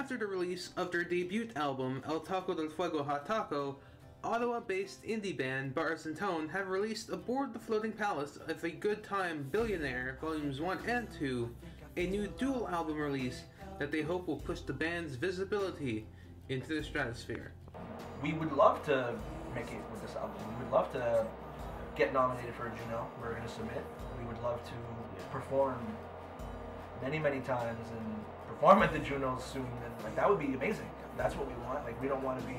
After the release of their debut album, El Taco del Fuego Hot Taco, Ottawa-based indie band Bars and Tone have released Aboard the Floating Palace of a Good Time Billionaire Volumes 1 and 2, a new dual album release that they hope will push the band's visibility into the stratosphere. We would love to make it with this album. We would love to get nominated for a Juno. We're going to submit. We would love to perform many times and perform at the Junos soon, and like that would be amazing. That's what we want. Like, we don't want to be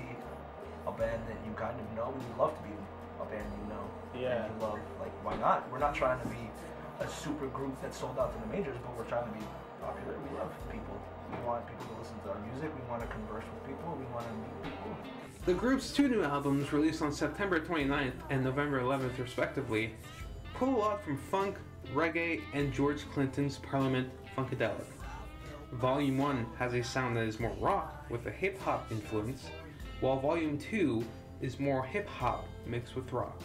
a band that you kind of know. We would love to be a band you know. Yeah. And you love. Like, why not? We're not trying to be a super group that sold out to the majors, but we're trying to be popular. We love people. We want people to listen to our music. We want to converse with people. We want to meet people. The group's two new albums, released on September 29th and November 11th respectively, pull a lot from funk, reggae, and George Clinton's Parliament Funkadelic. Volume 1 has a sound that is more rock with a hip-hop influence, while Volume 2 is more hip-hop mixed with rock.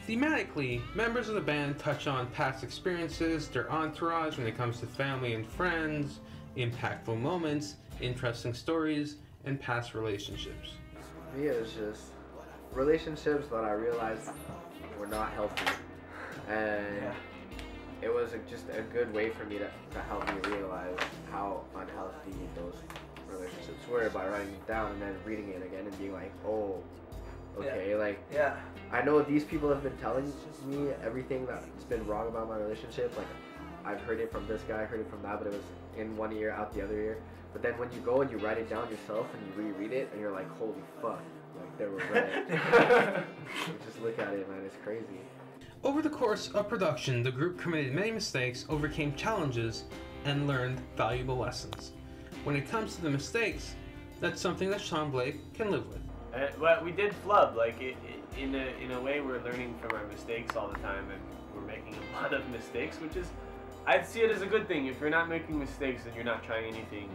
Thematically, members of the band touch on past experiences, their entourage when it comes to family and friends, impactful moments, interesting stories, and past relationships. For me, it was just relationships that I realized were not healthy, and it was just a good way for me to help me realize how unhealthy those relationships were by writing it down and then reading it again and being like, oh, okay, I know these people have been telling me everything that's been wrong about my relationship. Like, I've heard it from this guy, I heard it from that, but it was in one ear, out the other ear. But then when you go and you write it down yourself and you reread it and you're like, holy fuck, like, they were right. Just look at it, man, it's crazy. Over the course of production, the group committed many mistakes, overcame challenges, and learned valuable lessons. When it comes to the mistakes, that's something that Sean Blake can live with. Well, we did flub. Like, in a way, we're learning from our mistakes all the time, and we're making a lot of mistakes, which is, I'd see it as a good thing. If you're not making mistakes, then you're not trying anything.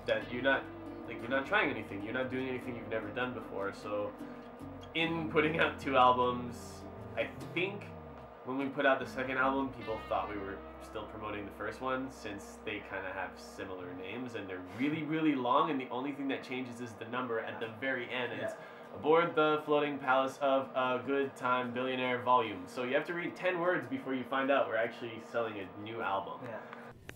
That you're not trying anything. You're not doing anything you've never done before. So, in putting out 2 albums, I think when we put out the second album, people thought we were still promoting the first one, since they kind of have similar names and they're really long, and the only thing that changes is the number at the very end, and it's Aboard the Floating Palace of a Good Time Billionaire Volume. So you have to read 10 words before you find out we're actually selling a new album.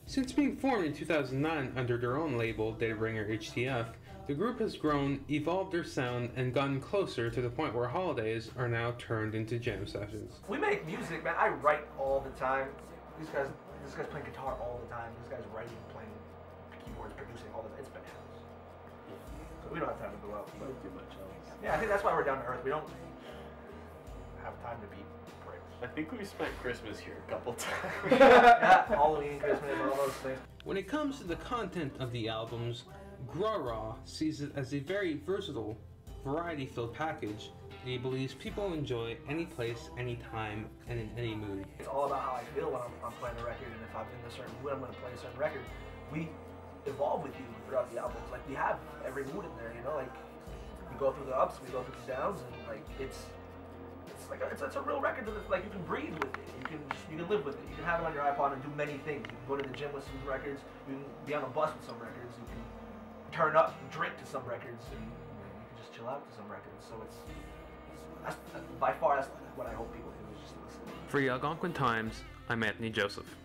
Since being formed in 2009 under their own label, Databringer HTF, the group has grown, evolved their sound, and gotten closer to the point where holidays are now turned into jam sessions. We make music, man. I write all the time. This guy's playing guitar all the time. This guy's writing, playing keyboards, producing all the time. It's bananas. So we don't have time to go out. We don't do much else. Yeah, I think that's why we're down to earth. We don't have time to be pricks. I think we spent Christmas here a couple times. Yeah, Halloween, Christmas, all those things. When it comes to the content of the albums, Gruw Raw sees it as a very versatile, variety-filled package that he believes people enjoy any place, any time, and in any mood. It's all about how I feel when I'm playing a record, and if I'm in a certain mood, I'm going to play a certain record. We evolve with you throughout the albums. Like, we have every mood in there, you know? Like, we go through the ups, we go through the downs, and like, it's a real record that, like, you can breathe with it. You can live with it. You can have it on your iPod and do many things. You can go to the gym with some records. You can be on a bus with some records. You can turn up, drink to some records, and you can just chill out to some records. So that's by far, that's what I hope people do, is just listen. For the Algonquin Times, I'm Anthony Joseph.